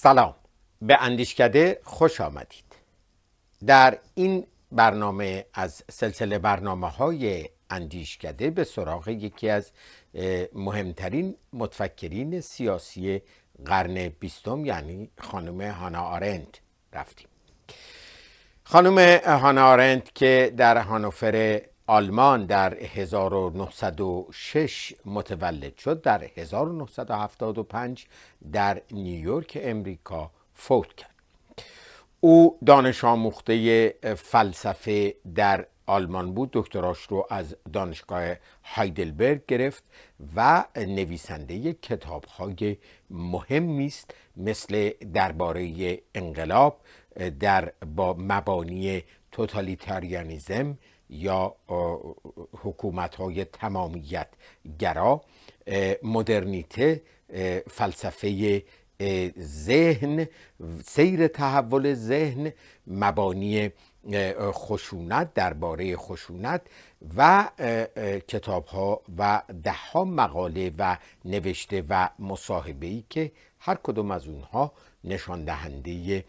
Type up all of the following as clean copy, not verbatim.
سلام، به اندیشکده خوش آمدید. در این برنامه از سلسله برنامه‌های اندیشکده به سراغ یکی از مهمترین متفکرین سیاسی قرن بیستم یعنی خانم هانا آرنت رفتیم. خانم هانا آرنت که در هانوفر آلمان در 1906 متولد شد، در 1975 در نیویورک امریکا فوت کرد. او دانش آموخته فلسفه در آلمان بود. دکتراش رو از دانشگاه هایدلبرگ گرفت و نویسنده کتاب‌های مهمی است مثل درباره انقلاب، با مبانی توتالیتاریانیزم یا حکومت‌های تمامیت گرا، مدرنیته، فلسفه ذهن، سیر تحول ذهن، مبانی خشونت، درباره خشونت و کتاب‌ها و ده‌ها مقاله و نوشته و مصاحبه‌ای که هر کدوم از اونها نشان دهنده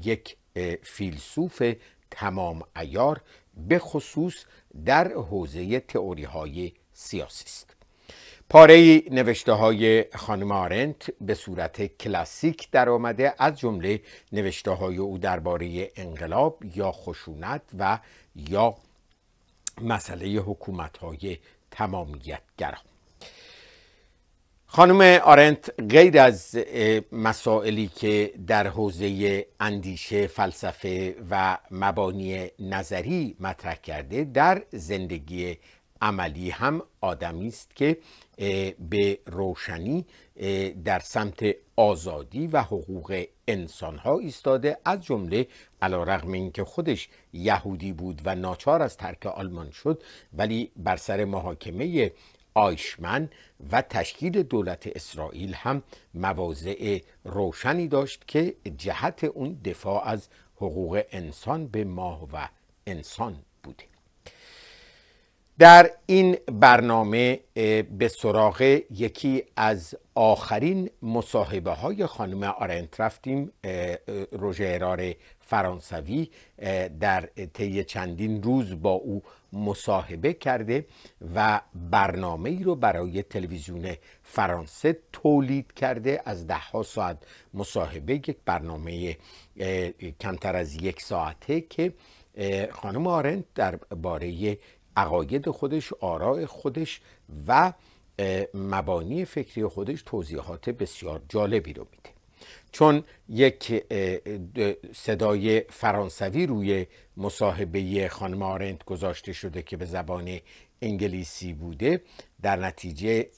یک فیلسوف تمام عیار به خصوص در حوزه تئوری‌های سیاسی است. پاره نوشته‌های خانم آرنت به صورت کلاسیک در آمده، از جمله نوشته‌های او درباره انقلاب یا خشونت و یا مسئله حکومت‌های تمامیت‌گرا. خانم آرنت غیر از مسائلی که در حوزه اندیشه، فلسفه و مبانی نظری مطرح کرده، در زندگی عملی هم آدمی است که به روشنی در سمت آزادی و حقوق انسان‌ها ایستاده، از جمله علی‌رغم اینکه خودش یهودی بود و ناچار از ترک آلمان شد، ولی بر سر محاکمه آیشمن و تشکیل دولت اسرائیل هم مواضع روشنی داشت که جهت اون دفاع از حقوق انسان به ماه و انسان بوده. در این برنامه به سراغ یکی از آخرین مصاحبه های خانم آرنت رفتیم. روژه فرانسوی در طی چندین روز با او مصاحبه کرده و برنامه ای رو برای تلویزیون فرانسه تولید کرده. از 10 ساعت مصاحبه، یک برنامه کمتر از 1 ساعته که خانم آرنت درباره عقاید خودش، آراء خودش و مبانی فکری خودش توضیحات بسیار جالبی رو میده. چون یک صدای فرانسوی روی مصاحبه خانم آرنت گذاشته شده که به زبان انگلیسی بوده، در نتیجه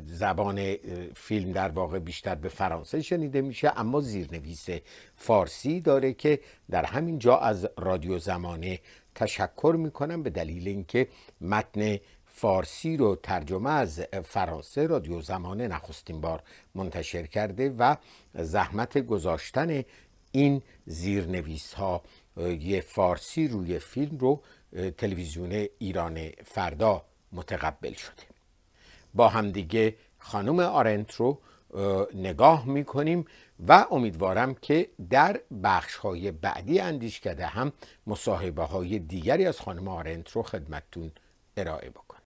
زبان فیلم در واقع بیشتر به فرانسه شنیده میشه، اما زیرنویس فارسی داره که در همین جا از رادیو زمانه تشکر میکنم به دلیل اینکه متن فارسی رو ترجمه از فرانسه رادیو زمانه نخستین بار منتشر کرده و زحمت گذاشتن این زیرنویس ها یه فارسی روی فیلم رو تلویزیون ایران فردا متقبل شده. با همدیگه خانم آرنت رو نگاه میکنیم و امیدوارم که در بخش‌های بعدی اندیشکده هم مصاحبه‌های دیگری از خانم آرنت رو خدمتتون ارائه بکنم.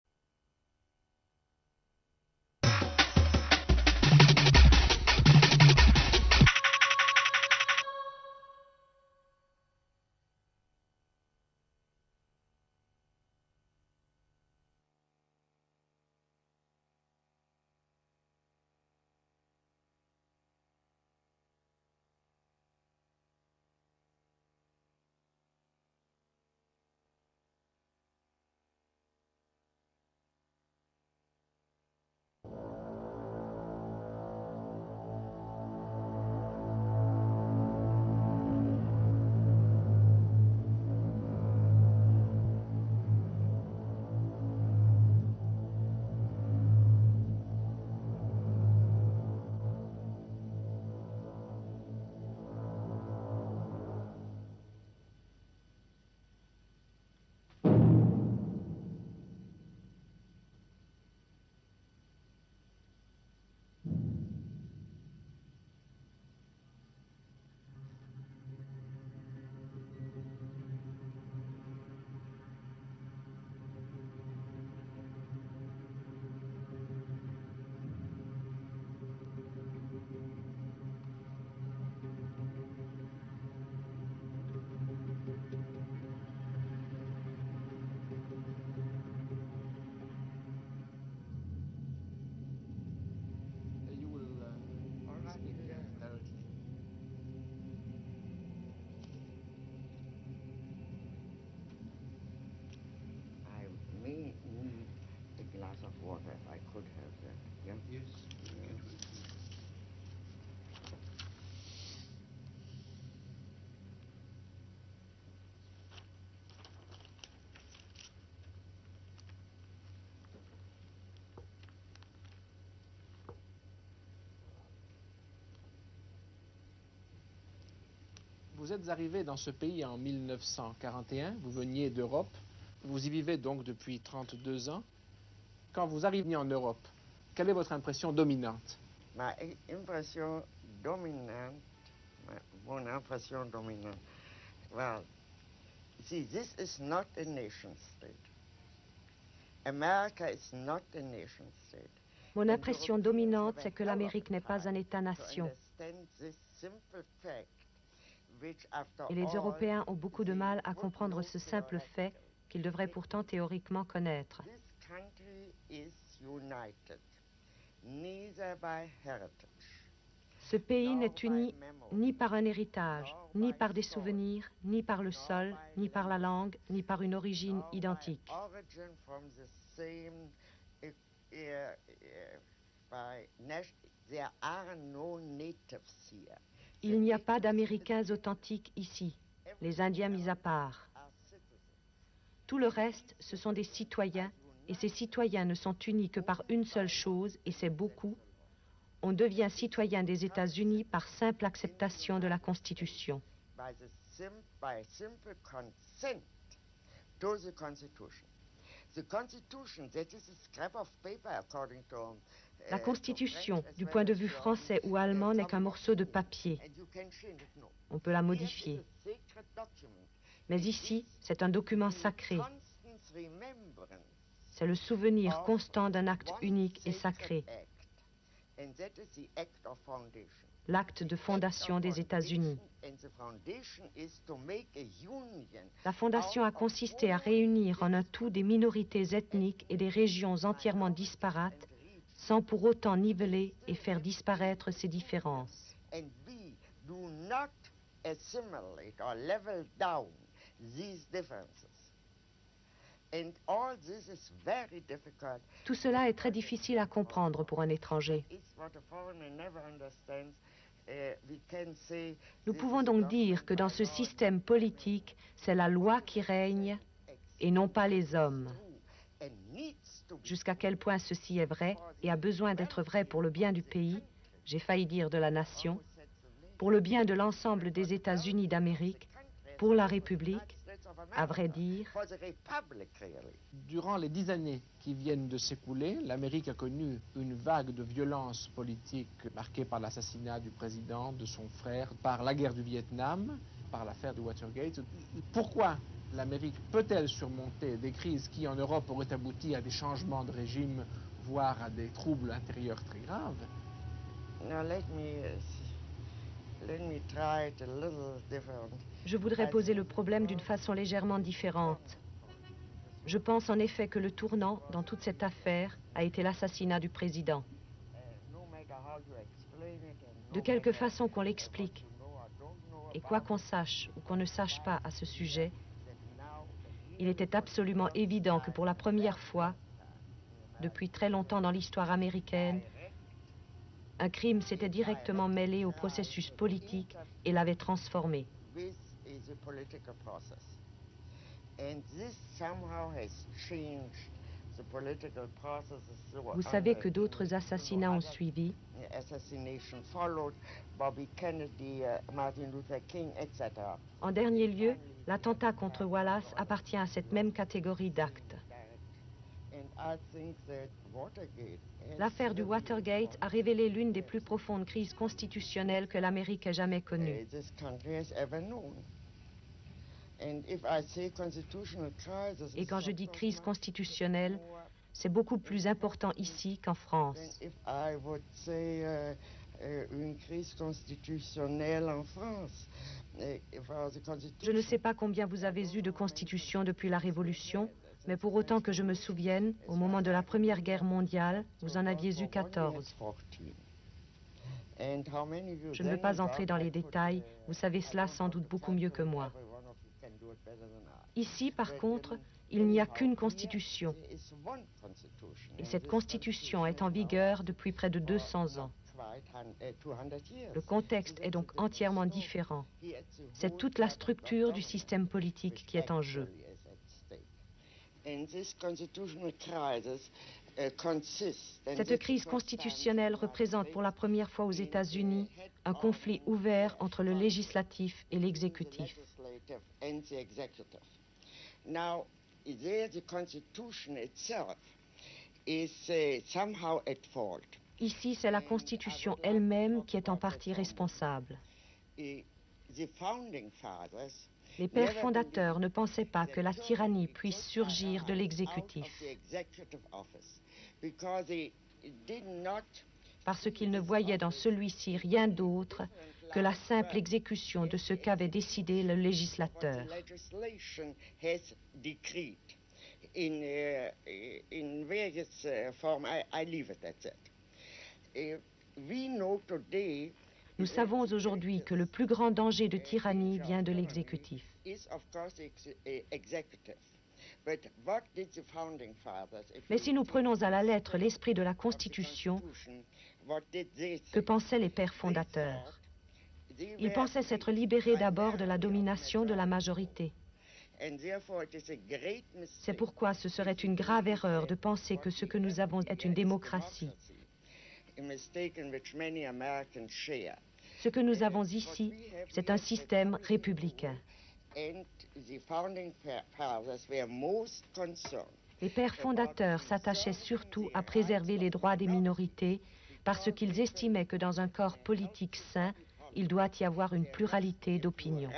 Vous êtes arrivé dans ce pays en 1941, vous veniez d'Europe, vous y vivez donc depuis 32 ans. Quand vous arrivez en Europe, quelle est votre impression dominante? Ma impression dominante, mon impression dominante, well, see, this is not a nation state. America is not a nation state. Mon impression dominante, c'est que l'Amérique n'est pas un État-nation. Et les Européens ont beaucoup de mal à comprendre ce simple fait qu'ils devraient pourtant théoriquement connaître. Ce pays n'est uni ni par un héritage, ni par des souvenirs, ni par le sol, ni par la langue, ni par une origine identique. Il n'y a pas d'Américains authentiques ici, les Indiens mis à part. Tout le reste, ce sont des citoyens, et ces citoyens ne sont unis que par une seule chose, et c'est beaucoup. On devient citoyen des États-Unis par simple acceptation de la Constitution. La Constitution, du point de vue français ou allemand, n'est qu'un morceau de papier. On peut la modifier. Mais ici, c'est un document sacré. C'est le souvenir constant d'un acte unique et sacré. L'acte de fondation des États-Unis. La fondation a consisté à réunir en un tout des minorités ethniques et des régions entièrement disparates, sans pour autant niveler et faire disparaître ces différences. Tout cela est très difficile à comprendre pour un étranger. Nous pouvons donc dire que dans ce système politique, c'est la loi qui règne et non pas les hommes. Jusqu'à quel point ceci est vrai et a besoin d'être vrai pour le bien du pays, j'ai failli dire de la nation, pour le bien de l'ensemble des États-Unis d'Amérique, pour la République, à vrai dire. Durant les 10 années qui viennent de s'écouler, l'Amérique a connu une vague de violence politique marquée par l'assassinat du président, de son frère, par la guerre du Vietnam, par l'affaire du Watergate. Pourquoi l'Amérique peut-elle surmonter des crises qui, en Europe, auraient abouti à des changements de régime, voire à des troubles intérieurs très graves? Je voudrais poser le problème d'une façon légèrement différente. Je pense en effet que le tournant dans toute cette affaire a été l'assassinat du président. De quelque façon qu'on l'explique, et quoi qu'on sache ou qu'on ne sache pas à ce sujet, il était absolument évident que pour la première fois, depuis très longtemps dans l'histoire américaine, un crime s'était directement mêlé au processus politique et l'avait transformé. Vous savez que d'autres assassinats ont suivi. En dernier lieu, l'attentat contre Wallace appartient à cette même catégorie d'actes. L'affaire du Watergate a révélé l'une des plus profondes crises constitutionnelles que l'Amérique ait jamais connues. Et quand je dis crise constitutionnelle, c'est beaucoup plus important ici qu'en France. Une crise constitutionnelle en France. Je ne sais pas combien vous avez eu de constitutions depuis la Révolution, mais pour autant que je me souvienne, au moment de la Première Guerre mondiale, vous en aviez eu 14. Je ne veux pas entrer dans les détails, vous savez cela sans doute beaucoup mieux que moi. Ici, par contre, il n'y a qu'une constitution. Et cette constitution est en vigueur depuis près de 200 ans. Le contexte est donc entièrement différent. C'est toute la structure du système politique qui est en jeu. Cette crise constitutionnelle représente pour la première fois aux États-Unis un conflit ouvert entre le législatif et l'exécutif. Ici, c'est la Constitution elle-même qui est en partie responsable. Les pères fondateurs ne pensaient pas que la tyrannie puisse surgir de l'exécutif, parce qu'ils ne voyaient dans celui-ci rien d'autre que la simple exécution de ce qu'avait décidé le législateur. Nous savons aujourd'hui que le plus grand danger de tyrannie vient de l'exécutif. Mais si nous prenons à la lettre l'esprit de la Constitution, que pensaient les pères fondateurs? Ils pensaient s'être libérés d'abord de la domination de la majorité. C'est pourquoi ce serait une grave erreur de penser que ce que nous avons est une démocratie. Ce que nous avons ici, c'est un système républicain. Les pères fondateurs s'attachaient surtout à préserver les droits des minorités parce qu'ils estimaient que dans un corps politique sain, il doit y avoir une pluralité d'opinions.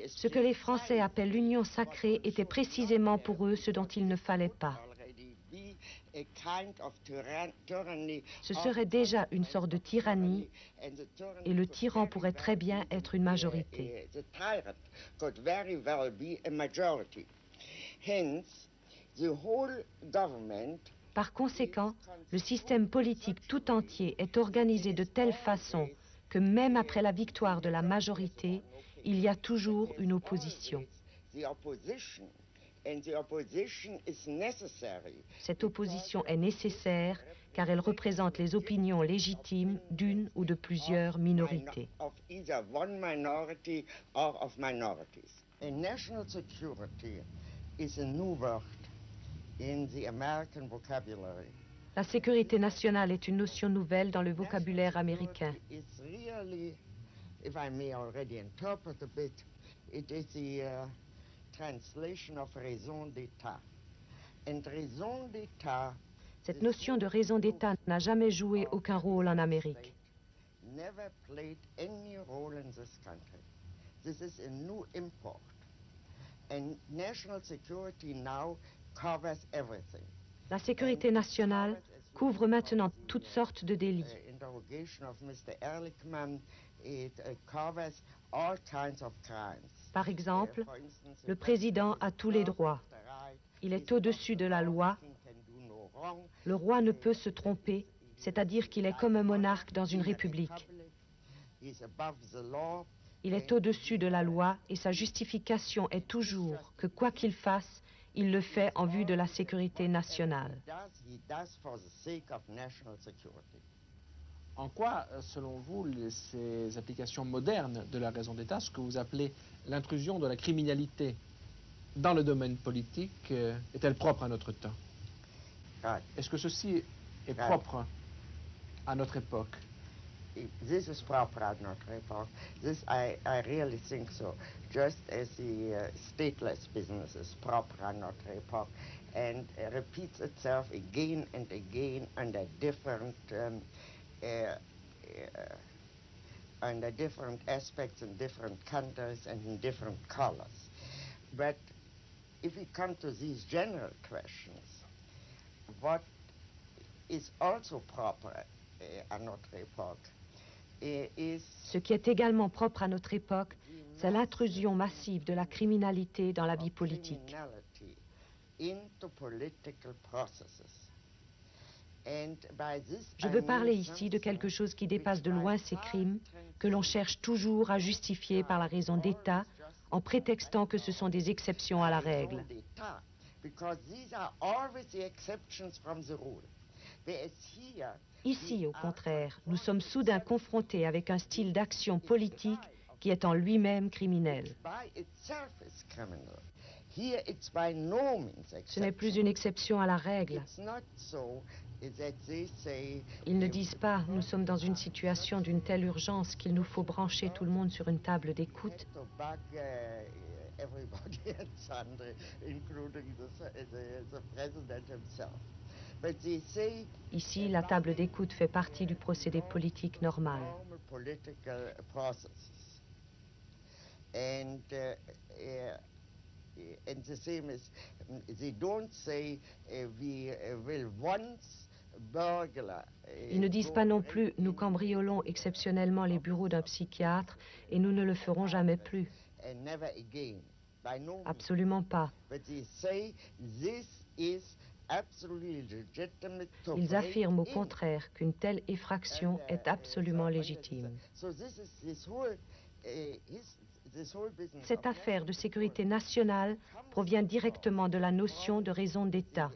Ce que les Français appellent l'union sacrée était précisément pour eux ce dont il ne fallait pas. Ce serait déjà une sorte de tyrannie et le tyran pourrait très bien être une majorité. Par conséquent, le système politique tout entier est organisé de telle façon que même après la victoire de la majorité, il y a toujours une opposition. Cette opposition est nécessaire car elle représente les opinions légitimes d'une ou de plusieurs minorités. La sécurité nationale est une notion nouvelle dans le vocabulaire américain. Cette notion de raison d'État n'a jamais joué aucun rôle en Amérique. La sécurité nationale couvre maintenant toutes sortes de délits. Par exemple, le président a tous les droits. Il est au-dessus de la loi. Le roi ne peut se tromper, c'est-à-dire qu'il est comme un monarque dans une république. Il est au-dessus de la loi et sa justification est toujours que quoi qu'il fasse, il le fait en vue de la sécurité nationale. En quoi, selon vous, ces applications modernes de la raison d'État, ce que vous appelez l'intrusion de la criminalité dans le domaine politique, est-elle propre à notre temps? Est-ce que ceci est propre à notre époque? This is proper at notre époque. This, I really think so. Just as the stateless business is proper at notre époque and repeats itself again and again under different aspects in different countries and in different colors. But if we come to these general questions, what is also proper à notre époque? Ce qui est également propre à notre époque, c'est l'intrusion massive de la criminalité dans la vie politique. Je veux parler ici de quelque chose qui dépasse de loin ces crimes, que l'on cherche toujours à justifier par la raison d'État, en prétextant que ce sont des exceptions à la règle. Ici, au contraire, nous sommes soudain confrontés avec un style d'action politique qui est en lui-même criminel. Here it's by no means Ce n'est plus exception. une exception à la règle. It's not so that they say, Ils ne disent pas, nous sommes dans une situation d'une telle urgence qu'il nous faut brancher tout le monde sur une table d'écoute. to bug everybody and sundry, including the president himself. But they say Ici, la table d'écoute fait partie du procédé politique normal. normal political processes. And the same is, they don't say we will once burglar. Ils ne disent pas non plus, nous cambriolons exceptionnellement les bureaux d'un psychiatre et nous ne le ferons jamais plus. And never again. By no means. Absolument pas. But they say this is absolutely legitimate to Ils break affirment au in. contraire qu'une telle effraction est absolument légitime. So this whole business Cette of affaire de sécurité nationale provient directement de la notion de raison d'État.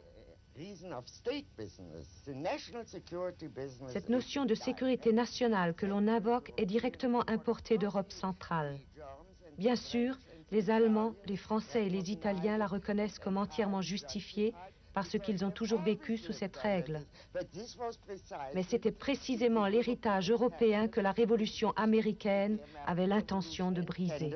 reason of state business, the national security business. Cette notion de sécurité nationale que l'on invoque est directement importée d'Europe centrale. Bien sûr, les Allemands, les Français et les Italiens la reconnaissent comme entièrement justifiée parce qu'ils ont toujours vécu sous cette règle. Mais c'était précisément l'héritage européen que la révolution américaine avait l'intention de briser.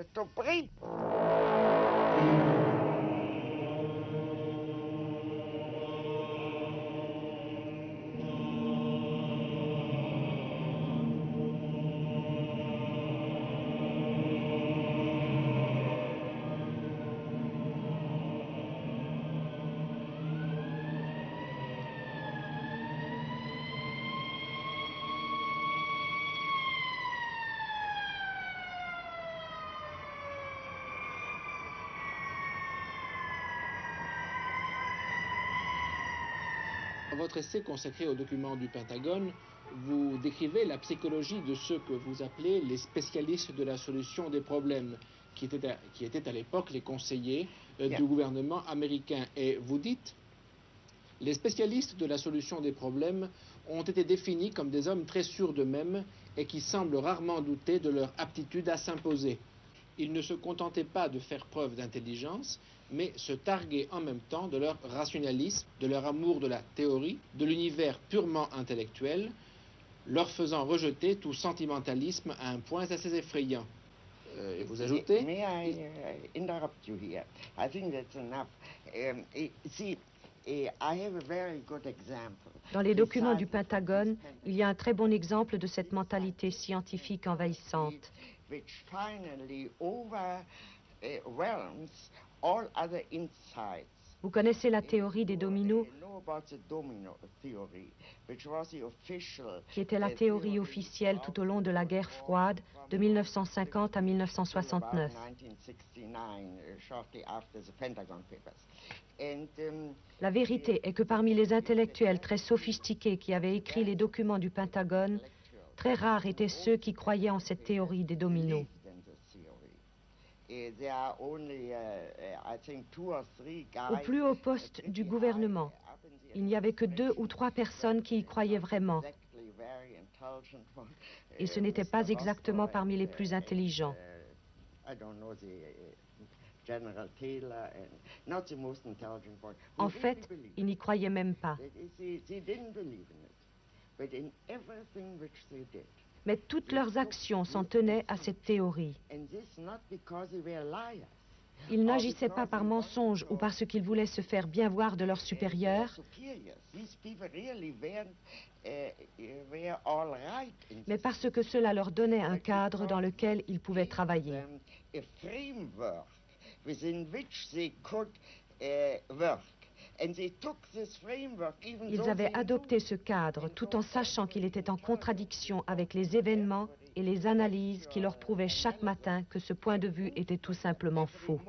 Dans votre essai consacré aux documents du Pentagone, vous décrivez la psychologie de ceux que vous appelez les spécialistes de la solution des problèmes, qui étaient à l'époque les conseillers du gouvernement américain. Et vous dites, les spécialistes de la solution des problèmes ont été définis comme des hommes très sûrs d'eux-mêmes et qui semblent rarement douter de leur aptitude à s'imposer. Ils ne se contentaient pas de faire preuve d'intelligence, mais se targuaient en même temps de leur rationalisme, de leur amour de la théorie, de l'univers purement intellectuel, leur faisant rejeter tout sentimentalisme à un point assez effrayant. Et vous ajoutez... May I interrupt you here? I think that's enough. See, I have a very good example. Dans les documents du Pentagone, il y a un très bon exemple de cette mentalité scientifique envahissante. Which finally overwhelms all other insights. Vous connaissez la théorie des dominos, qui était la théorie officielle tout au long de la guerre froide de 1950 à 1969. La vérité est que parmi les intellectuels très sophistiqués qui avaient écrit les documents du Pentagone, très rares étaient ceux qui croyaient en cette théorie des dominos. Au plus haut poste du gouvernement, il n'y avait que 2 ou 3 personnes qui y croyaient vraiment. Et ce n'était pas exactement parmi les plus intelligents. En fait, ils n'y croyaient même pas. Mais toutes leurs actions s'en tenaient à cette théorie. Ils n'agissaient pas par mensonge ou parce qu'ils voulaient se faire bien voir de leurs supérieurs, mais parce que cela leur donnait un cadre dans lequel ils pouvaient travailler. Ils avaient adopté ce cadre tout en sachant qu'il était en contradiction avec les événements et les analyses qui leur prouvaient chaque matin que ce point de vue était tout simplement faux.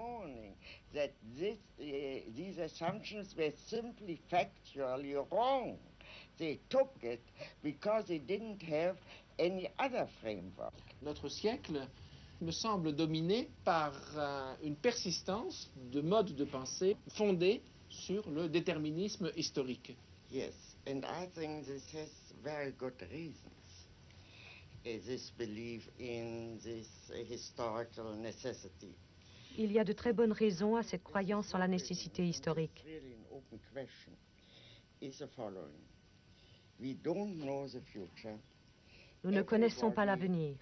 Notre siècle me semble dominé par une persistance de modes de pensée fondés sur le déterminisme historique. Yes, and I think this has very good reasons. This belief in this historical necessity. Il y a de très bonnes raisons à cette croyance en la nécessité historique. Nous ne connaissons pas l'avenir.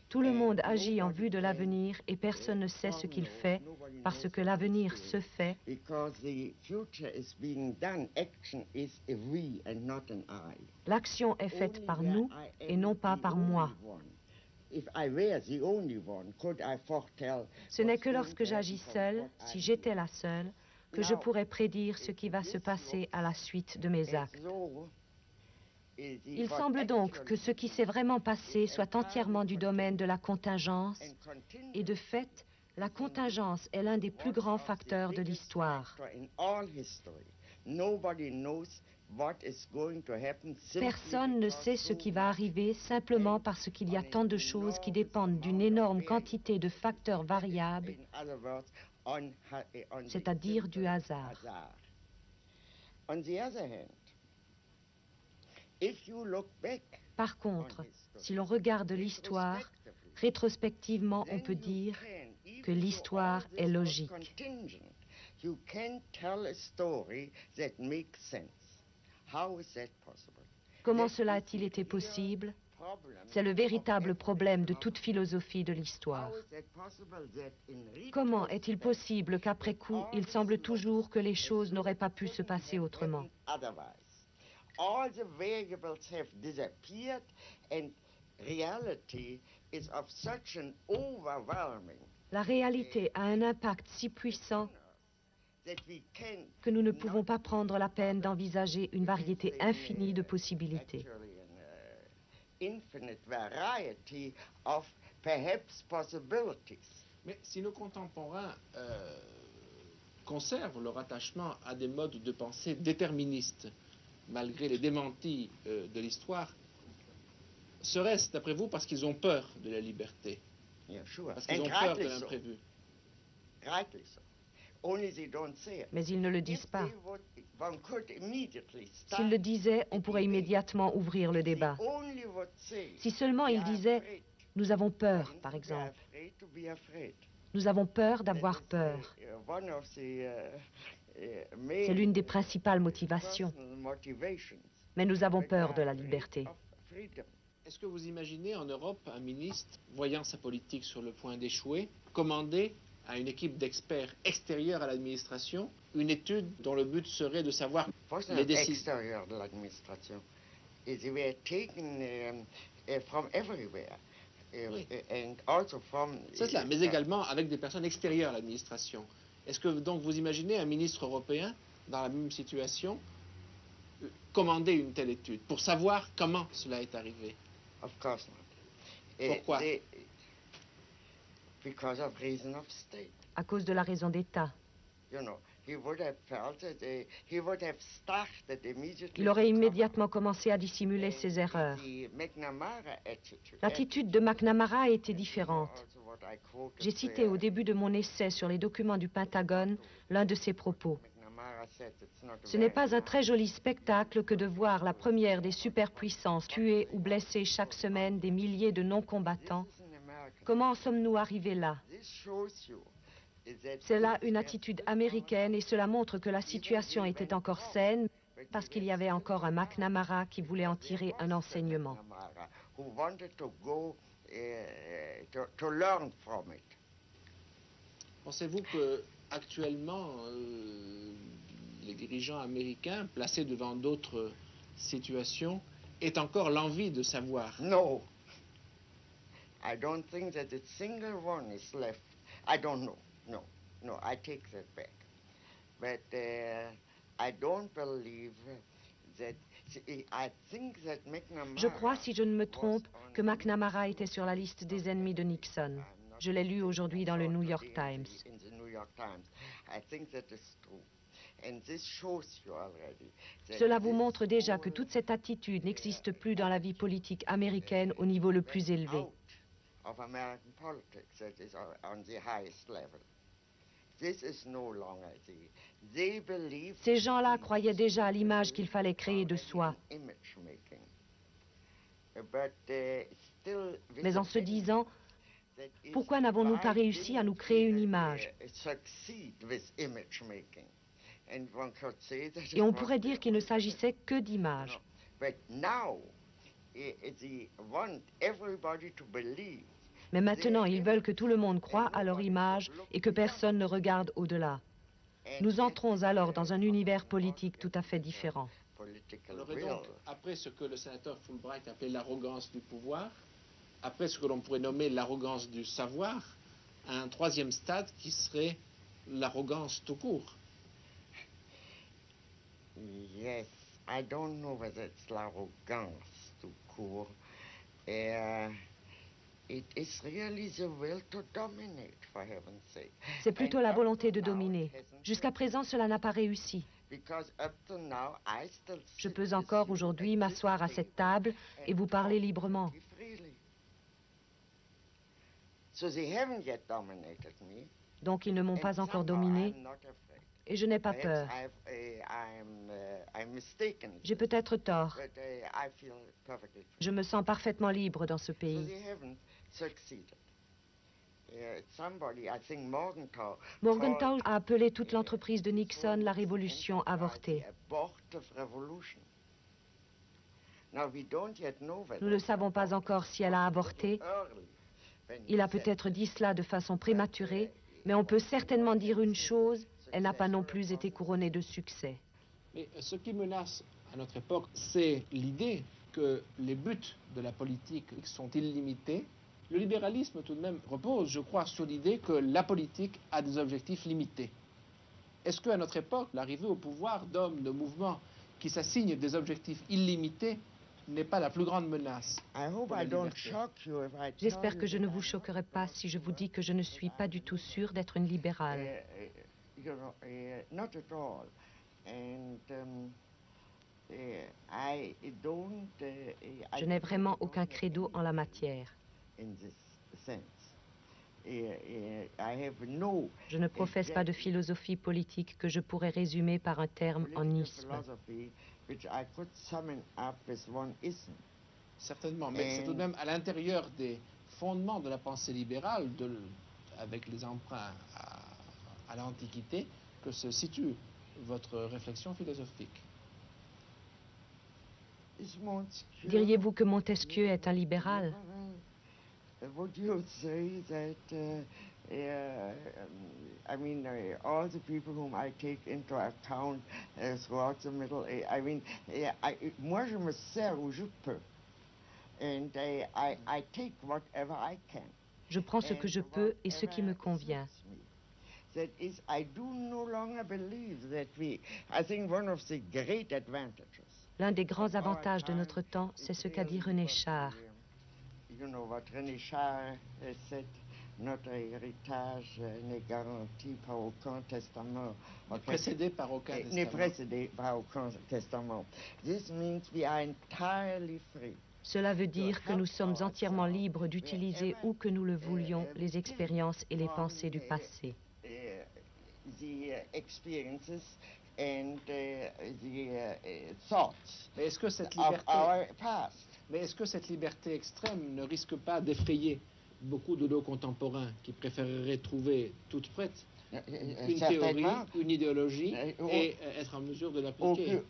Tout le monde agit en vue de l'avenir et personne ne sait ce qu'il fait parce que l'avenir se fait L'action est faite par nous et non pas par moi. Ce n'est que lorsque j'agis seule, si j'étais la seule, que je pourrais prédire ce qui va se passer à la suite de mes actes. Il semble donc que ce qui s'est vraiment passé soit entièrement du domaine de la contingence, et de fait, la contingence est l'un des plus grands facteurs de l'histoire. Personne ne sait ce qui va arriver simplement parce qu'il y a tant de choses qui dépendent d'une énorme quantité de facteurs variables, c'est-à-dire du hasard. Par contre, si l'on regarde l'histoire, rétrospectivement, on peut dire que l'histoire est logique. Comment cela a-t-il été possible? C'est le véritable problème de toute philosophie de l'histoire. Comment est-il possible qu'après coup, il semble toujours que les choses n'auraient pas pu se passer autrement? All the variables have disappeared and reality is of such an overwhelming. La réalité a un impact si puissant que nous ne pouvons pas prendre la peine d'envisager une variété infinie de possibilités. Infinite variety of perhaps possibilities. Mais si nos contemporains conservent leur attachement à des modes de pensée déterministes, malgré les démentis de l'histoire, serait-ce, d'après vous, parce qu'ils ont peur de la liberté? Yeah, sure. Parce qu'ils ont peur de l'imprévu? Rightly so. Only they don't say it. Mais ils ne le disent If pas. they would, one could immediately start S'ils le disaient, on pourrait immédiatement ouvrir le débat. They only would say, Si seulement ils disaient « Nous avons peur », par exemple. Nous avons peur d'avoir peur. C'est l'une des principales motivations. Mais nous avons peur de la liberté. Est-ce que vous imaginez en Europe un ministre, voyant sa politique sur le point d'échouer, commander à une équipe d'experts extérieurs à l'administration une étude dont le but serait de savoir les décisions extérieurs de l'administration? They were taken from everywhere. Oui. And also from, C'est cela, mais également avec des personnes extérieures à l'administration. Est-ce que donc vous imaginez un ministre européen dans la même situation commander une telle étude pour savoir comment cela est arrivé? Of course not. Pourquoi? Because of reason of state. À cause de la raison d'État. You know, he would have felt it. He would have started immediately. Il aurait immédiatement commencé à dissimuler ses erreurs. The McNamara attitude. L'attitude de McNamara était différente. Also what I quoted J'ai cité there, au début de mon essai sur les documents du Pentagone l'un de ses propos. McNamara said it's not Ce n'est very pas un nice. très joli spectacle que de voir la première des superpuissances tuer ou blesser chaque semaine des milliers de non-combattants. This is an American. Comment en sommes-nous arrivés là? This shows you that C'est là une attitude américaine et cela montre que la situation était encore saine parce qu'il y avait encore un McNamara qui voulait en tirer un enseignement. McNamara, who wanted to go to learn from it. Pensez-vous que actuellement les dirigeants américains, placés devant d'autres situations, aient encore l'envie de savoir? No. I don't think that a single one is left. I don't know. No, I take that back. But I don't believe that. I think that McNamara. Je crois, si je ne me trompe, que McNamara était sur la liste des ennemis de Nixon. Je l'ai lu aujourd'hui dans le New York Times. In the New York Times. I think that is true. And this shows you already that Cela vous this montre déjà que whole toute cette attitude n'existe plus dans la vie politique américaine au niveau le plus élevé. out of American politics that is on the highest level. This is no longer they believe Ces gens-là croyaient déjà à l'image qu'il fallait créer de soi. image making. But still Mais en se disant, Pourquoi n'avons-nous pas réussi à nous créer une image? Et on pourrait dire qu'il ne s'agissait que d'images. Mais maintenant, ils veulent que tout le monde croie à leur image et que personne ne regarde au-delà. Nous entrons alors dans un univers politique tout à fait différent. On aurait donc, après ce que le sénateur Fulbright appelait l'arrogance du pouvoir, après ce que l'on pourrait nommer l'arrogance du savoir, un troisième stade qui serait l'arrogance tout court. Yes, I don't know whether it's l'arrogance tout court. It is really the will to dominate, for heaven's sake. C'est plutôt la volonté de dominer. Jusqu'à présent, cela n'a pas réussi. Je peux encore aujourd'hui m'asseoir à cette table et vous parler librement. Donc ils ne m'ont pas encore dominé et je n'ai pas peur. J'ai peut-être tort. Je me sens parfaitement libre dans ce pays. Morgenthau a appelé toute l'entreprise de Nixon la révolution avortée. Nous ne savons pas encore si elle a avorté. Il a peut-être dit cela de façon prématurée, mais on peut certainement dire une chose, elle n'a pas non plus été couronnée de succès. Mais ce qui menace à notre époque, c'est l'idée que les buts de la politique sont illimités. Le libéralisme, tout de même, repose, je crois, sur l'idée que la politique a des objectifs limités. Est-ce qu'à notre époque, l'arrivée au pouvoir d'hommes, de mouvements qui s'assignent des objectifs illimités n'est pas la plus grande menace pour la liberté? J'espère que je ne vous choquerai pas si je vous dis que je ne suis pas du tout sûre d'être une libérale. Je n'ai vraiment aucun credo en la matière. Je ne professe pas de philosophie politique que je pourrais résumer par un terme en isme. Certainement, mais c'est tout de même à l'intérieur des fondements de la pensée libérale, avec les emprunts à l'Antiquité, que se situe votre réflexion philosophique. Diriez-vous que Montesquieu est un libéral? Would you say that, I mean, all the people whom I take into account throughout the Middle Age, I mean, moi je me sers où je peux, and I take whatever I can. Je prends ce que je peux et ce qui me convient. That is, I do no longer believe that I think one of the great advantages. L'un des grands avantages de notre temps, c'est ce qu'a dit René Char. You know what René Char said, notre héritage n'est garanti par aucun testament. N'est précédé par aucun testament. N'est précédé par aucun testament. This means we are entirely free. Cela veut dire que nous sommes entièrement libres d'utiliser où que nous le voulions les expériences et les pensées du passé. The experiences and the thoughts Mais est-ce que cette of liberté, our past. mais est-ce que cette liberté extrême ne risque pas d'effrayer beaucoup de nos contemporains qui préféreraient trouver toute prête une théorie, une idéologie et être en mesure de l'appliquer?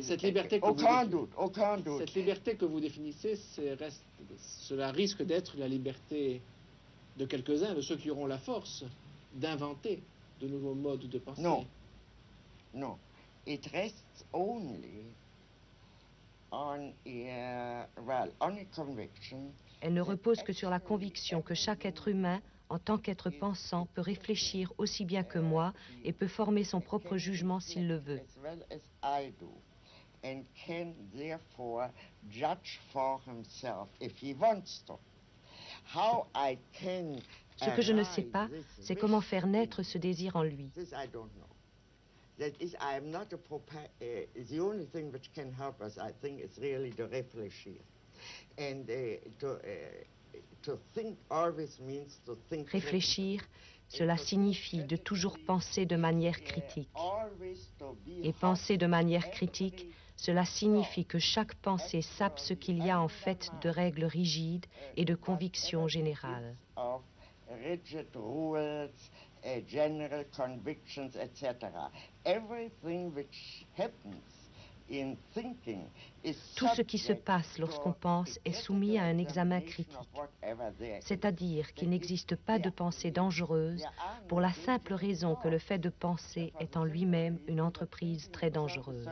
Cette liberté que aucun doute. Cette liberté que vous définissez, cela risque d'être la liberté de quelques-uns, de ceux qui auront la force d'inventer de nouveaux modes de pensée. Non. It rests only on a conviction. Elle ne repose que sur la conviction que chaque être humain, en tant qu'être pensant, peut réfléchir aussi bien que moi et peut former son propre jugement s'il le veut. As well as I do, and can therefore judge for himself if he wants to. How I can Ce que je ne sais pas, c'est comment faire naître ce désir en lui. This I don't know. That is, I am not the only thing which can help us, I think, is really to réfléchir. And to think always means to think. Réfléchir, cela signifie de toujours penser de manière critique. Et penser de manière critique, Cela signifie que chaque pensée sape ce qu'il y a en fait de règles rigides et de convictions générales. Rigid rules, general convictions, etc. Everything which happens in thinking is Tout ce qui se passe lorsqu'on pense est soumis à un examen critique, c'est-à-dire qu'il n'existe pas de pensée dangereuse pour la simple raison que le fait de penser est en lui-même une entreprise très dangereuse.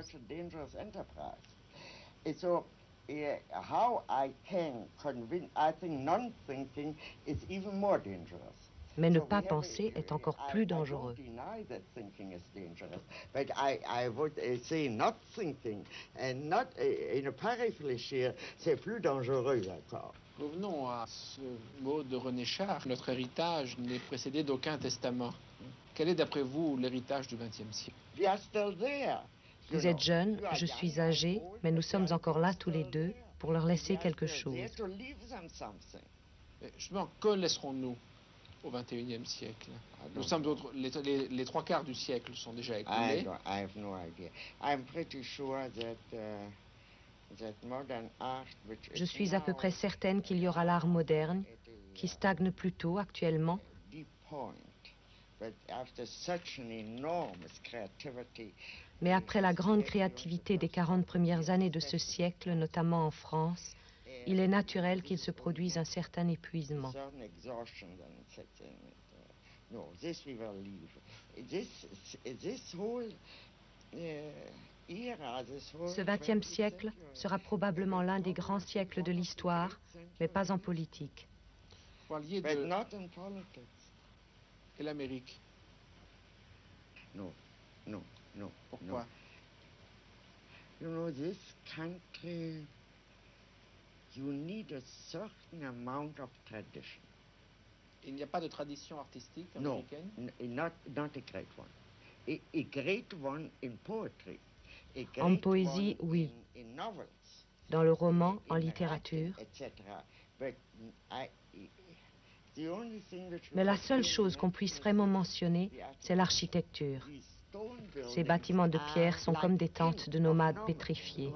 How I can convince, I think non-thinking is even more dangerous. Mais ne pas penser est encore plus dangereux. I don't deny that thinking is dangerous, but I would say not thinking and not ne pas réfléchir, c'est plus dangereux encore. Revenons à ce mot de René Char. Notre héritage n'est précédé d'aucun testament. Quel est d'après vous l'héritage du XXe siècle? We are still there. Vous êtes jeune, je suis âgé, mais nous sommes encore là tous les deux pour leur laisser quelque chose. Justement, que laisserons-nous au XXIe siècle? Nous sommes les trois quarts du siècle sont déjà écoulés. I have no idea. I'm pretty sure that modern art, which Je suis à peu près certaine qu'il y aura l'art moderne, qui stagne plutôt actuellement, mais après la grande créativité des 40 premières années de ce siècle, notamment en France, il est naturel qu'il se produise un certain épuisement. Ce XXe siècle sera probablement l'un des grands siècles de l'histoire, mais pas en politique. Vous parliez de... Et l'Amérique? No. Pourquoi? You know, this country, you need a certain amount of tradition. Il n'y a pas de tradition artistique américaine? No, not a great one. A great one in poetry. En poésie, oui. In novels. Dans le roman, en littérature. Mais la seule chose qu'on puisse vraiment mentionner, c'est l'architecture. Ces bâtiments de pierre sont comme des tentes de nomades pétrifiés.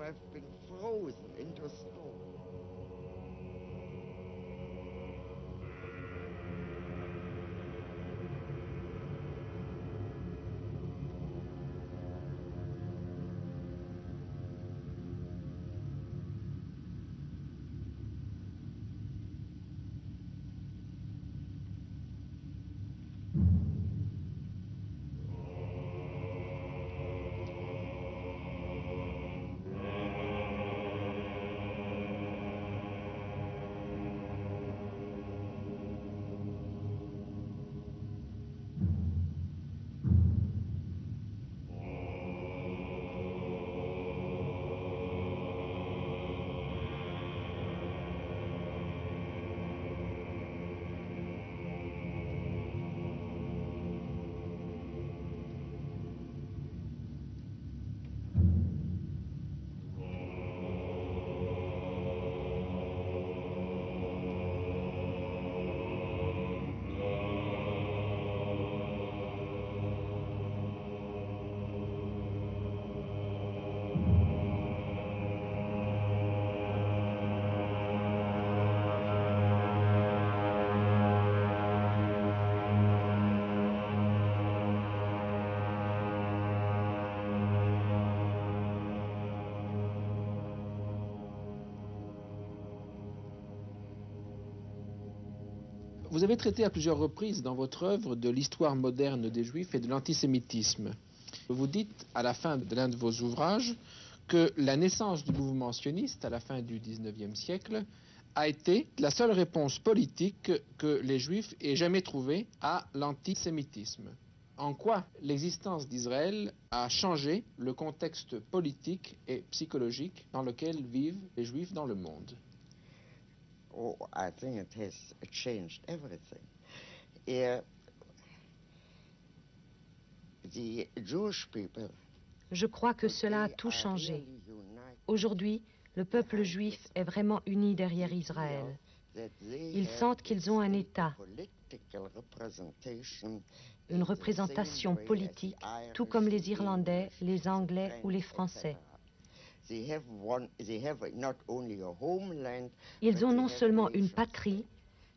Vous avez traité à plusieurs reprises dans votre œuvre de l'histoire moderne des Juifs et de l'antisémitisme. Vous dites à la fin de l'un de vos ouvrages que la naissance du mouvement sioniste à la fin du XIXe siècle a été la seule réponse politique que les Juifs aient jamais trouvée à l'antisémitisme. En quoi l'existence d'Israël a changé le contexte politique et psychologique dans lequel vivent les Juifs dans le monde? Oh, I think it has changed everything. The Jewish people, Je crois que cela a tout changé. Aujourd'hui, le peuple juif est vraiment uni derrière Israël. Ils sentent qu'ils ont un État, une représentation politique, tout comme les Irlandais, les Anglais ou les Français. Ils ont non seulement une patrie,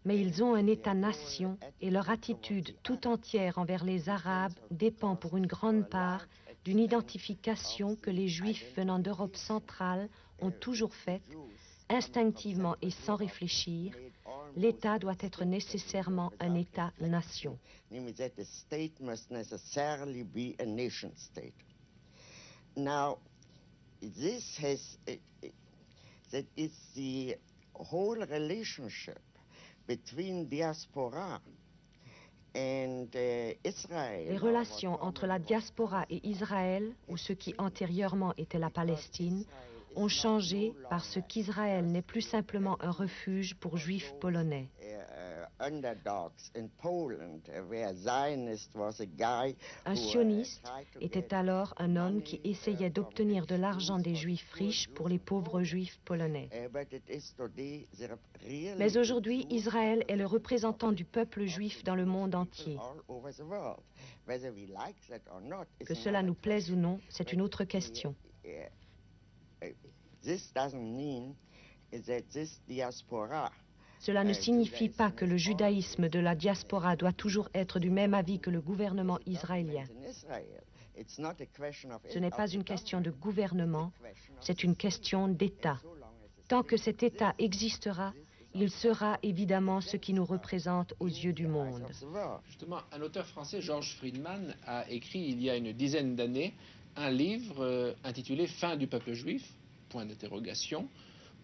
mais ils ont un État-nation et leur attitude tout entière envers les Arabes dépend pour une grande part d'une identification que les Juifs venant d'Europe centrale ont toujours faite, instinctivement et sans réfléchir. L'État doit être nécessairement un État-nation. Now, this has, that is the whole relationship between diaspora and Israel. Les relations entre la diaspora et Israël, ou ce qui antérieurement était la Palestine, ont changé parce qu'Israël n'est plus simplement un refuge pour Juifs polonais. Un sioniste était alors un homme qui essayait d'obtenir de l'argent des Juifs riches pour les pauvres Juifs polonais. Mais aujourd'hui, Israël est le représentant du peuple juif dans le monde entier. Que cela nous plaise ou non, c'est une autre question. Cela ne signifie pas que le judaïsme de la diaspora doit toujours être du même avis que le gouvernement israélien. Ce n'est pas une question de gouvernement, c'est une question d'État. Tant que cet État existera, il sera évidemment ce qui nous représente aux yeux du monde. Justement, un auteur français, Georges Friedman, a écrit il y a une dizaine d'années un livre intitulé « Fin du peuple juif », point d'interrogation,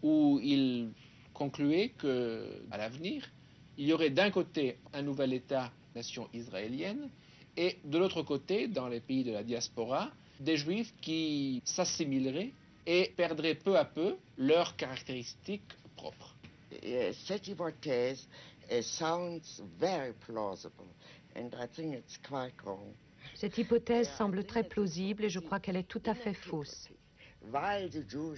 où il concluait qu'à l'avenir, il y aurait d'un côté un nouvel État-nation israélienne et de l'autre côté, dans les pays de la diaspora, des Juifs qui s'assimileraient et perdraient peu à peu leurs caractéristiques propres. Cette hypothèse sounds very plausible, and I think it's quite wrong. Cette hypothèse semble très plausible et je crois qu'elle est tout à fait fausse.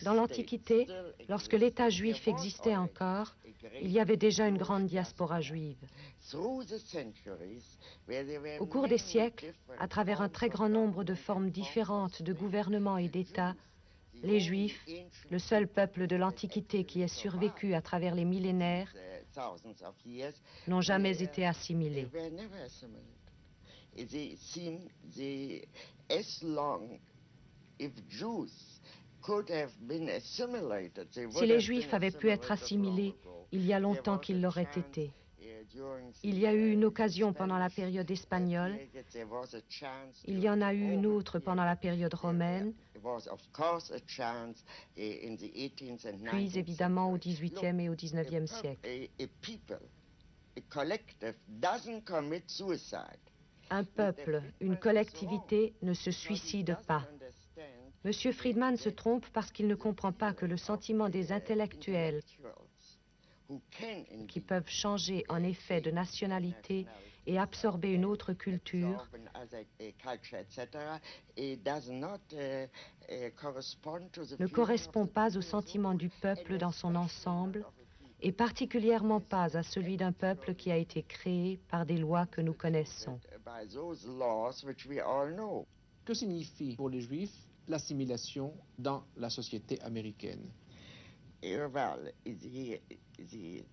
Dans l'Antiquité, lorsque l'État juif existait encore, il y avait déjà une grande diaspora juive. Au cours des siècles, à travers un très grand nombre de formes différentes de gouvernement et d'État, les Juifs, le seul peuple de l'Antiquité qui ait survécu à travers les millénaires, n'ont jamais été assimilés. Si les Juifs avaient pu être assimilés, il y a longtemps qu'ils l'auraient été. Il y a eu une occasion pendant la période espagnole, il y en a eu une autre pendant la période romaine, puis évidemment au XVIIIe et au XIXe siècle. Un peuple, une collectivité ne se suicide pas. Monsieur Friedman se trompe parce qu'il ne comprend pas que le sentiment des intellectuels qui peuvent changer en effet de nationalité et absorber une autre culture ne correspond pas au sentiment du peuple dans son ensemble et particulièrement pas à celui d'un peuple qui a été créé par des lois que nous connaissons. Que signifie pour les Juifs l'assimilation dans la société américaine?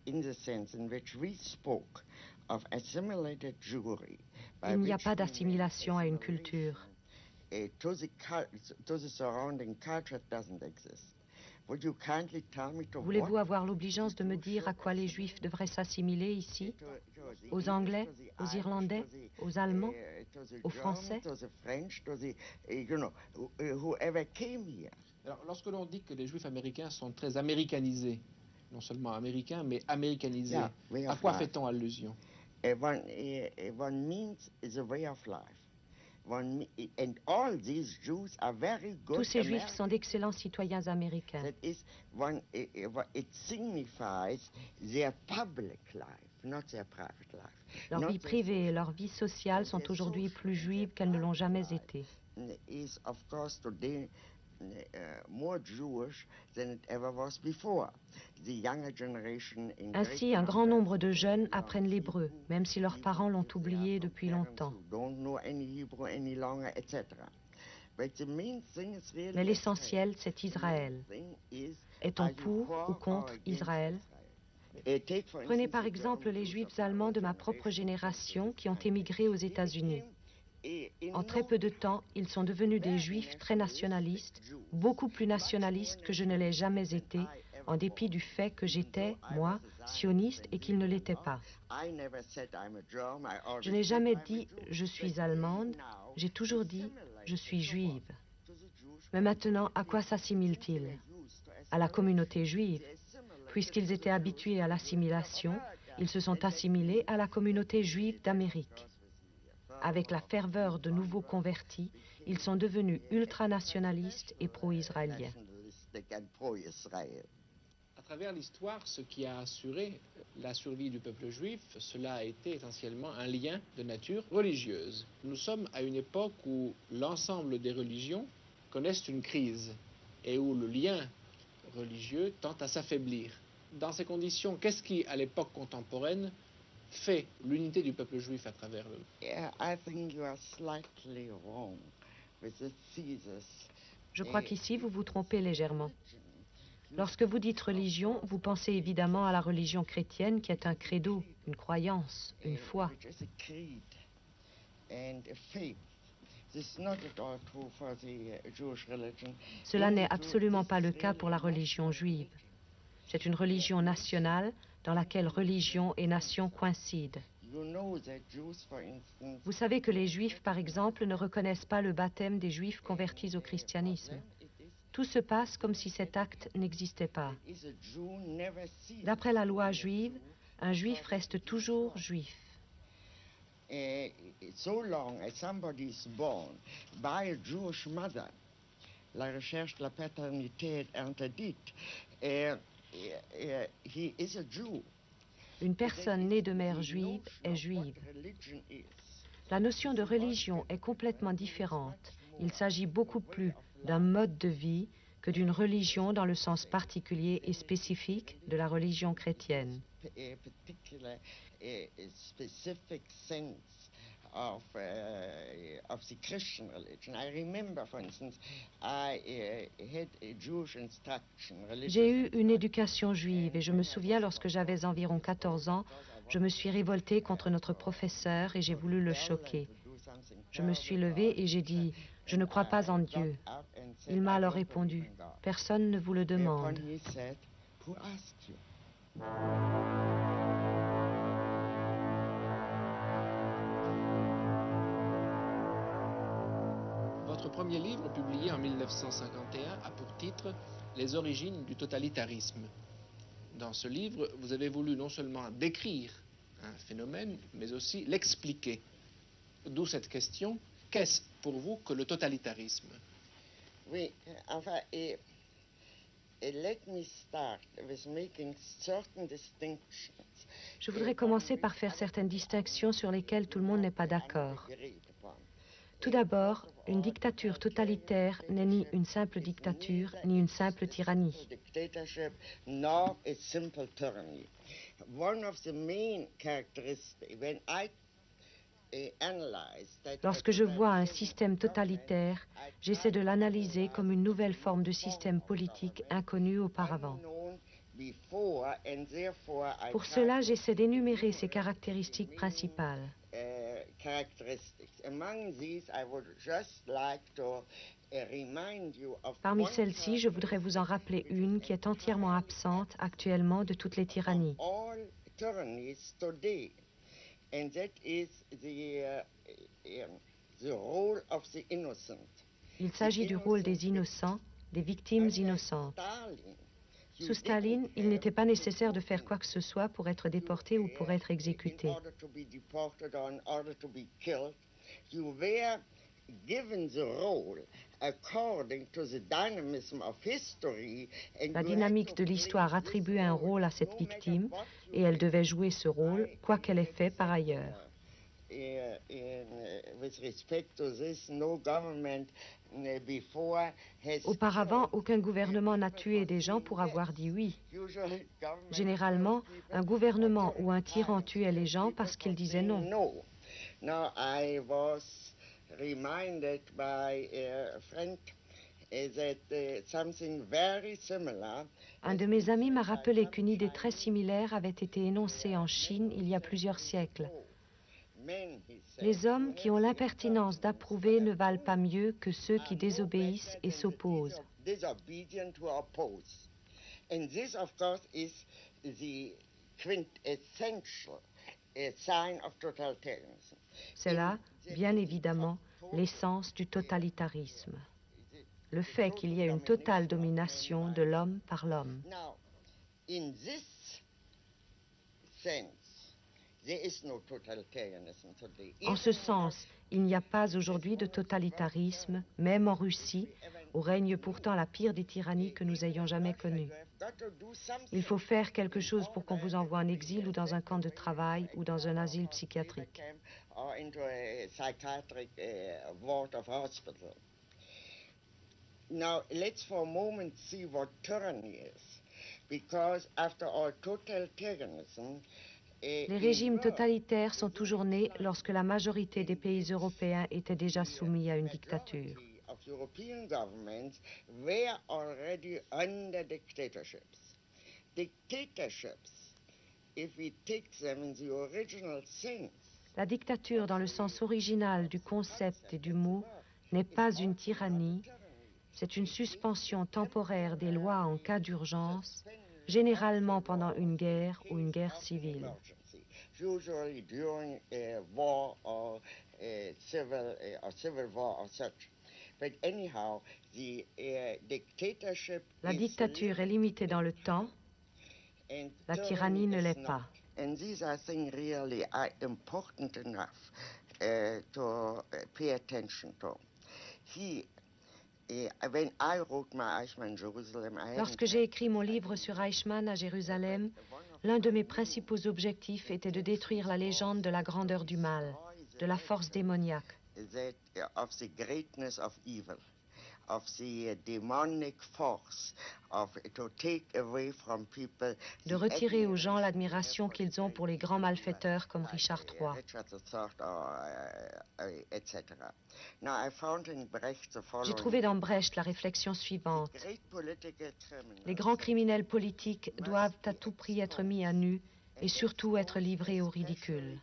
In the sense in which we spoke of assimilated Jewry, il n'y a pas d'assimilation à une culture. To the surrounding culture doesn't exist. Would you kindly tell me to Voulez-vous avoir l'obligeance de me dire à quoi les Juifs devraient s'assimiler ici? Aux Anglais, aux Irlandais, aux Allemands, aux Français? Alors, lorsque l'on dit que les Juifs américains sont très américanisés, non seulement américains, mais américanisés, à quoi fait-on allusion? One means is a way of life. And all these Jews are very good. Tous ces Juifs sont d'excellents citoyens américains. That is it signifies their public life, not their private life. Leur vie privée et leur vie sociale sont aujourd'hui plus juives qu'elles ne l'ont jamais été. Is of course today more Jewish than it ever was before. The younger generation in Ainsi, un grand nombre de jeunes apprennent l'hébreu, même si leurs parents l'ont oublié depuis longtemps. Mais l'essentiel, c'est Israël. Est-on pour ou contre Israël? Prenez par exemple les Juifs allemands de ma propre génération qui ont émigré aux États-Unis. En très peu de temps, ils sont devenus des Juifs très nationalistes, beaucoup plus nationalistes que je ne l'ai jamais été, en dépit du fait que j'étais, moi, sioniste et qu'ils ne l'étaient pas. Je n'ai jamais dit « je suis allemande », j'ai toujours dit « je suis juive ». Mais maintenant, à quoi s'assimilent-ils? À la communauté juive. Puisqu'ils étaient habitués à l'assimilation, ils se sont assimilés à la communauté juive d'Amérique. Avec la ferveur de nouveaux convertis, ils sont devenus ultranationalistes et pro-israéliens. À travers l'histoire, ce qui a assuré la survie du peuple juif, cela a été essentiellement un lien de nature religieuse. Nous sommes à une époque où l'ensemble des religions connaissent une crise et où le lien religieux tend à s'affaiblir. Dans ces conditions, qu'est-ce qui, à l'époque contemporaine, fait l'unité du peuple juif à travers le monde? Je crois qu'ici, vous vous trompez légèrement. Lorsque vous dites religion, vous pensez évidemment à la religion chrétienne qui est un credo, une croyance, une foi. Cela n'est absolument pas le cas pour la religion juive. C'est une religion nationale dans laquelle religion et nation coïncident. Vous savez que les Juifs, par exemple, ne reconnaissent pas le baptême des Juifs convertis au christianisme. Tout se passe comme si cet acte n'existait pas. D'après la loi juive, un Juif reste toujours Juif. So long as somebody is born by a Jewish mother, la recherche de la paternité interdite, he is a Jew. Une personne née de mère juive est juive. La notion de religion est complètement différente. Il s'agit beaucoup plus d'un mode de vie que d'une religion dans le sens particulier et spécifique de la religion chrétienne. Of the Christian religion. I remember, for instance, I had a Jewish instruction. J'ai eu une éducation juive et je me souviens lorsque j'avais environ 14 ans, je me suis révoltée contre notre professeur et j'ai voulu le choquer. Je me suis levée et j'ai dit « Je ne crois pas en Dieu ». Il m'a alors répondu « Personne ne vous le demande ». Votre premier livre, publié en 1951, a pour titre « Les origines du totalitarisme ». Dans ce livre, vous avez voulu non seulement décrire un phénomène, mais aussi l'expliquer. D'où cette question, qu'est-ce pour vous que le totalitarisme? Oui, enfin, let me start with making certain distinctions. Je voudrais commencer par faire certaines distinctions sur lesquelles tout le monde n'est pas d'accord. Tout d'abord, une dictature totalitaire n'est ni une simple dictature, ni une simple tyrannie. Lorsque je vois un système totalitaire, j'essaie de l'analyser comme une nouvelle forme de système politique inconnu auparavant. Pour cela, j'essaie d'énumérer ses caractéristiques principales. Parmi celles-ci, je voudrais vous en rappeler une qui est entièrement absente actuellement de toutes les tyrannies. Il s'agit du rôle des innocents, des victimes innocentes. Sous Staline, il n'était pas nécessaire de faire quoi que ce soit pour être déporté ou pour être exécuté. La dynamique de l'histoire attribuait un rôle à cette victime et elle devait jouer ce rôle, quoi qu'elle ait fait par ailleurs. Auparavant, aucun gouvernement n'a tué des gens pour avoir dit oui. Généralement, un gouvernement ou un tyran tuait les gens parce qu'ils disaient non. reminded by Frank that something very similar. Un de mes amis m'a rappelé qu'une idée très similaire avait été énoncée en Chine il y a plusieurs siècles. Les hommes qui ont l'impertinence d'approuver ne valent pas mieux que ceux qui désobéissent et s'opposent. And this, of course, is the quintessential sign of totalitarianism. C'est là, bien évidemment, l'essence du totalitarisme. Le fait qu'il y ait une totale domination de l'homme par l'homme. Now, in this sense, there is no totalitarianism today. En ce sens, il n'y a pas aujourd'hui de totalitarisme, même en Russie, où règne pourtant la pire des tyrannies que nous ayons jamais connues. Il faut faire quelque chose pour qu'on vous envoie en exil ou dans un camp de travail ou dans un asile psychiatrique. Or into a psychiatric ward of hospital. Now, let's for a moment see what tyranny is, because after all, totalitarianism. Les régimes totalitaires sont toujours nés lorsque la majorité des pays européens étaient déjà soumis à une dictature. Of European governments were already under dictatorships. Dictatorships, if we take them in the original sense. La dictature, dans le sens original du concept et du mot, n'est pas une tyrannie, c'est une suspension temporaire des lois en cas d'urgence, généralement pendant une guerre ou une guerre civile. Usually during a war or a civil war or such. But anyhow, the dictatorship. La dictature est limitée dans le temps, la tyrannie ne l'est pas. And these, I think, really are important enough to pay attention to. When I wrote my Eichmann Jerusalem, Lorsque j'ai écrit mon livre sur Eichmann à Jérusalem, l'un de mes principaux objectifs était de détruire la légende de la grandeur du mal, de la force démoniaque. Of the greatness of evil, of the demonic force, to take away from people. De retirer aux gens l'admiration qu'ils ont pour les grands malfaiteurs comme Richard III. J'ai trouvé dans Brecht la réflexion suivante. Les grands criminels politiques doivent à tout prix être mis à nu et surtout être livrés au ridicule.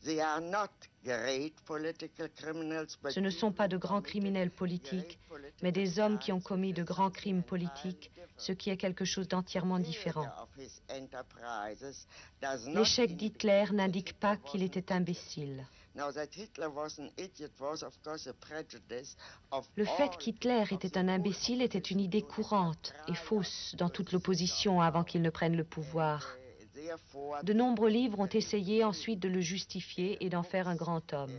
Ce ne sont pas de grands criminels politiques, mais des hommes qui ont commis de grands crimes politiques, ce qui est quelque chose d'entièrement différent. L'échec d'Hitler n'indique pas qu'il était imbécile. Le fait qu'Hitler était un imbécile était une idée courante et fausse dans toute l'opposition avant qu'il ne prenne le pouvoir. De nombreux livres ont essayé ensuite de le justifier et d'en faire un grand homme.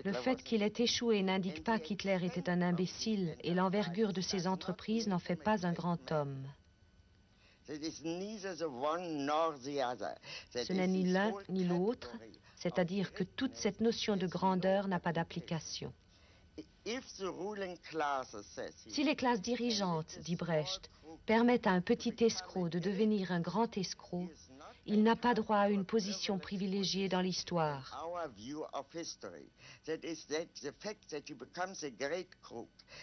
Le fait qu'il ait échoué n'indique pas qu'Hitler était un imbécile et l'envergure de ses entreprises n'en fait pas un grand homme. Ce n'est ni l'un ni l'autre, c'est-à-dire que toute cette notion de grandeur n'a pas d'application. Si les classes dirigeantes, dit Brecht, permettent à un petit escroc de devenir un grand escroc, il n'a pas droit à une position privilégiée dans l'histoire.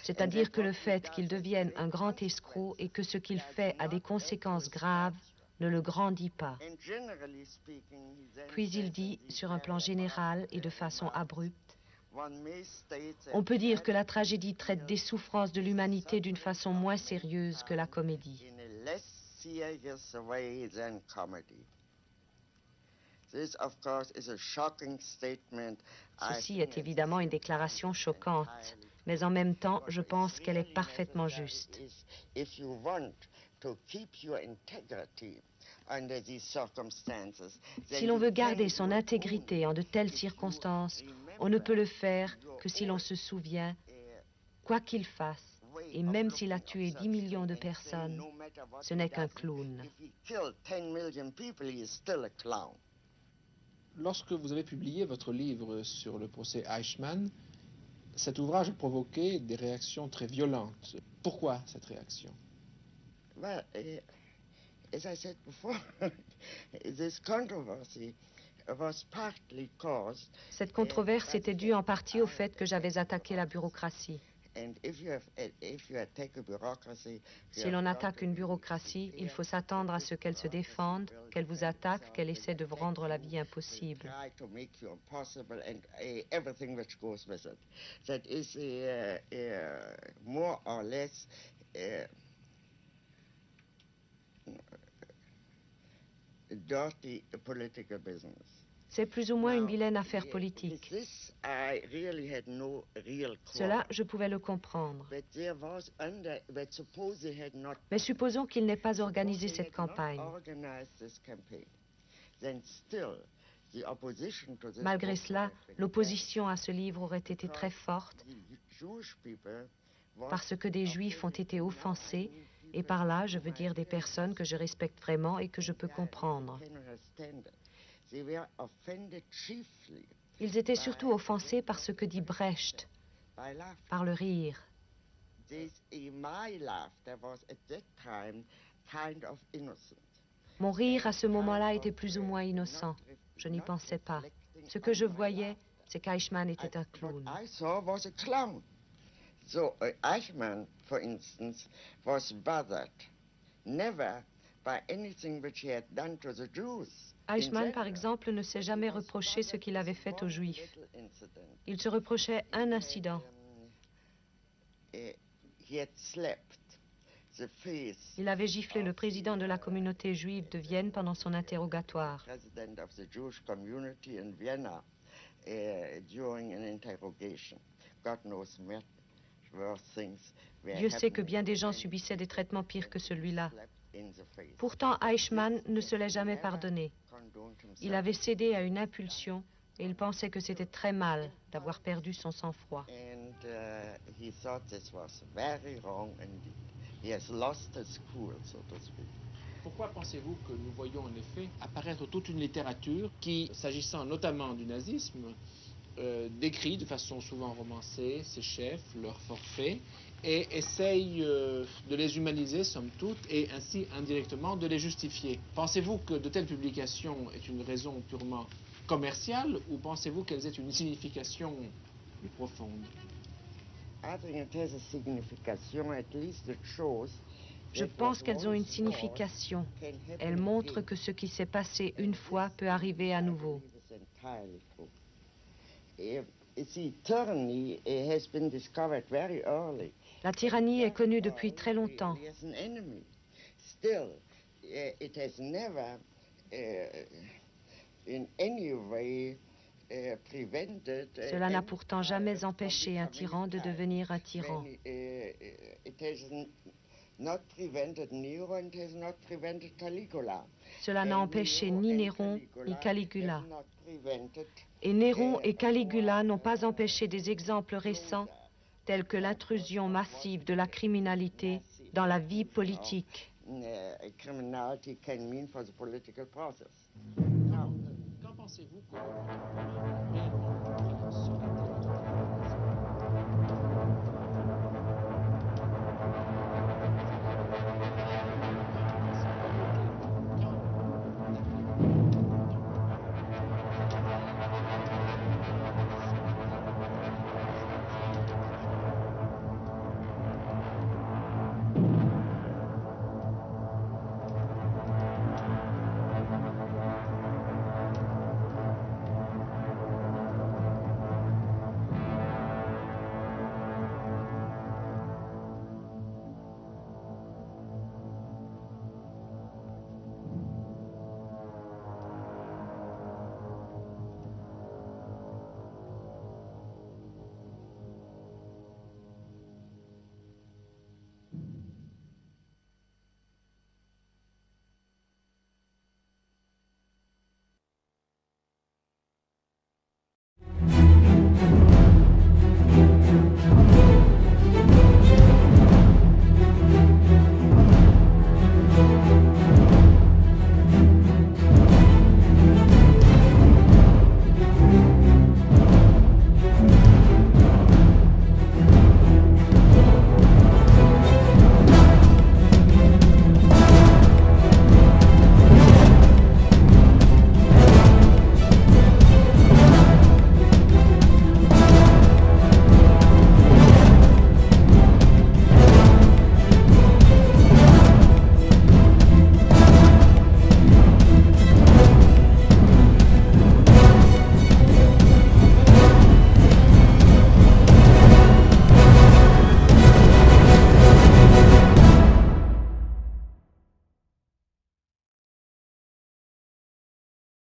C'est-à-dire que le fait qu'il devienne un grand escroc et que ce qu'il fait a des conséquences graves ne le grandit pas. Puis il dit, sur un plan général et de façon abrupte, on peut dire que la tragédie traite des souffrances de l'humanité d'une façon moins sérieuse que la comédie. Ceci est évidemment une déclaration choquante, mais en même temps, je pense qu'elle est parfaitement juste. Si l'on veut garder son intégrité en de telles circonstances, on ne peut le faire que si l'on se souvient, quoi qu'il fasse, et même s'il a tué 10 millions de personnes, ce n'est qu'un clown. Lorsque vous avez publié votre livre sur le procès Eichmann, Cet ouvrage a provoqué des réactions très violentes. Pourquoi cette réaction? Well, as I said before, this controversy was partly caused. Cette controverse était due en partie au fait que j'avais attaqué la bureaucratie. Si l'on attaque une bureaucratie, il faut s'attendre à ce qu'elle se défende, qu'elle vous attaque, qu'elle essaie de vous rendre la vie impossible. More or less dirty political business. C'est plus ou moins une vilaine affaire politique. Cela, je pouvais le comprendre. Mais supposons qu'il n'ait pas organisé cette campagne. Malgré cela, l'opposition à ce livre aurait été très forte parce que des Juifs ont été offensés, et par là, je veux dire des personnes que je respecte vraiment et que je peux comprendre. Ils étaient surtout offensés par ce que dit Brecht, par le rire. Mon rire à ce moment-là était plus ou moins innocent. Je n'y pensais pas. Ce que je voyais, c'est qu'Eichmann était un clown. So Eichmann, for instance, was bothered never by anything which he had done to the Jews. Eichmann, par exemple, ne s'est jamais reproché ce qu'il avait fait aux Juifs. Il se reprochait un incident. Il avait giflé le président de la communauté juive de Vienne pendant son interrogatoire. Dieu sait que bien des gens subissaient des traitements pires que celui-là. Pourtant, Eichmann ne se l'est jamais pardonné. Il avait cédé à une impulsion et il pensait que c'était très mal d'avoir perdu son sang-froid. Pourquoi pensez-vous que nous voyons en effet apparaître toute une littérature qui, s'agissant notamment du nazisme, décrit de façon souvent romancée ses chefs, leurs forfaits, et essaye de les humaniser, somme toute, et ainsi indirectement de les justifier. Pensez-vous que de telles publications aient une raison purement commerciale, ou pensez-vous qu'elles aient une signification plus profonde? Je pense qu'elles ont une signification. Elles montrent que ce qui s'est passé une fois peut arriver à nouveau. La tyrannie est connue depuis très longtemps. Cela n'a pourtant jamais empêché un tyran de devenir un tyran. Cela n'a empêché ni Néron ni Caligula. Et Néron et Caligula n'ont pas empêché des exemples récents tels que l'intrusion massive de la criminalité dans la vie politique. Quand pensez-vous que réellement sur la terre